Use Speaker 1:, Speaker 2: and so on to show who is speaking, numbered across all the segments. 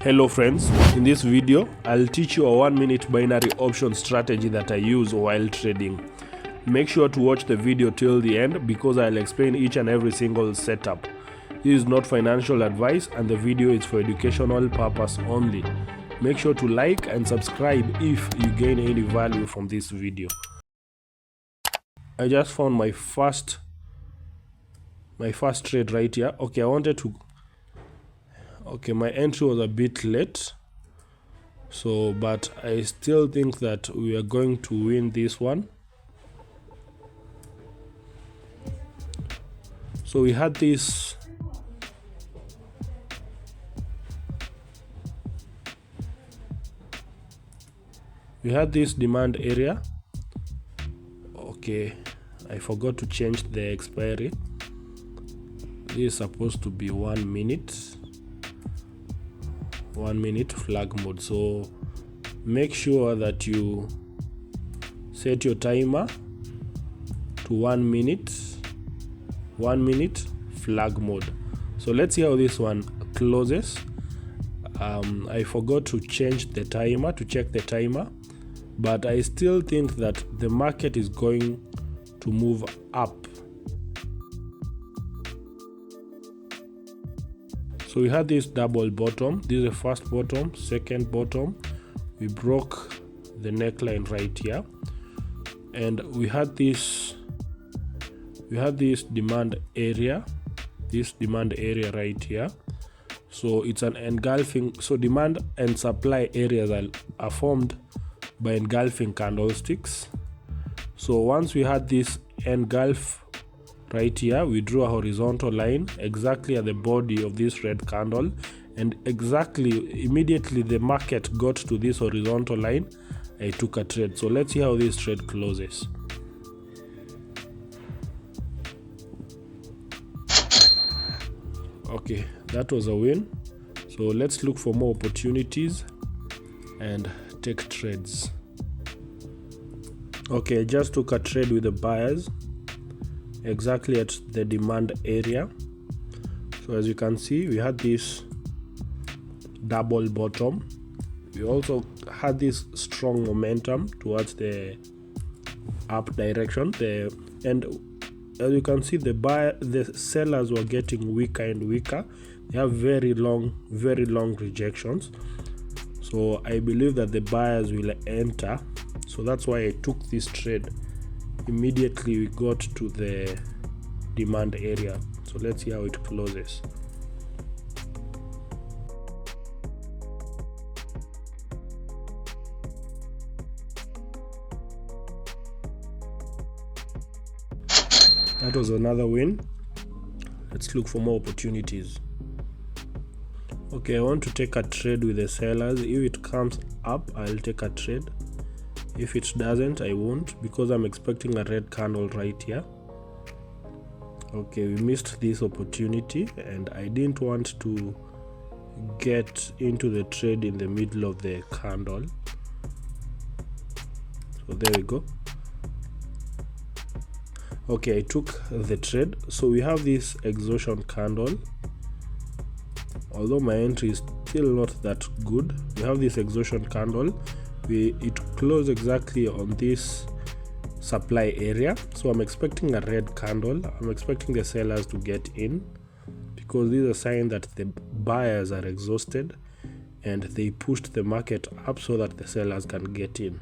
Speaker 1: Hello friends, in this video I'll teach you a 1-minute binary option strategy that I use while trading. Make sure to watch the video till the end because I'll explain each and every single setup. This is not financial advice and the video is for educational purpose only. Make sure to like and subscribe if you gain any value from this video. I just found my first trade right here. My entry was a bit late, but I still think that we are going to win this one. So we had this demand area. Okay, I forgot to change the expiry. This is supposed to be 1 minute. 1 minute flag mode, so make sure that you set your timer to 1 minute flag mode. So let's see how this one closes. I forgot to change the timer, to check the timer, but I still think that the market is going to move up. So we had this double bottom. This is the first bottom, second bottom. We broke the neckline right here, and we had this demand area, right here. So it's an engulfing. So demand and supply areas are formed by engulfing candlesticks. So once we had this engulf right here, we drew a horizontal line exactly at the body of this red candle, and immediately the market got to this horizontal line, I took a trade. So let's see how this trade closes. Okay, that was a win. So let's look for more opportunities and take trades. Okay, I just took a trade with the buyers exactly at the demand area. So as you can see, we had this double bottom. We also had this strong momentum towards the up direction, and as you can see, the sellers were getting weaker and weaker. They have very long rejections. So I believe that the buyers will enter. So that's why I took this trade. Immediately we got to the demand area. So let's see how it closes. That was another win. Let's look for more opportunities. Okay, I want to take a trade with the sellers. If it comes up, I'll take a trade. If it doesn't, I won't, because I'm expecting a red candle right here. Okay, we missed this opportunity, and I didn't want to get into the trade in the middle of the candle. So there we go. Okay, I took the trade. So we have this exhaustion candle. Although my entry is still not that good, we have this exhaustion candle. It closed exactly on this supply area. So I'm expecting a red candle. I'm expecting the sellers to get in, because this is a sign that the buyers are exhausted and they pushed the market up so that the sellers can get in.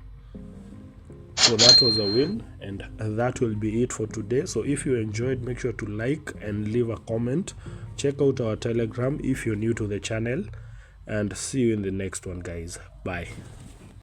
Speaker 1: So that was a win, and that will be it for today. So if you enjoyed, make sure to like and leave a comment. Check out our Telegram if you're new to the channel, and see you in the next one, guys. Bye.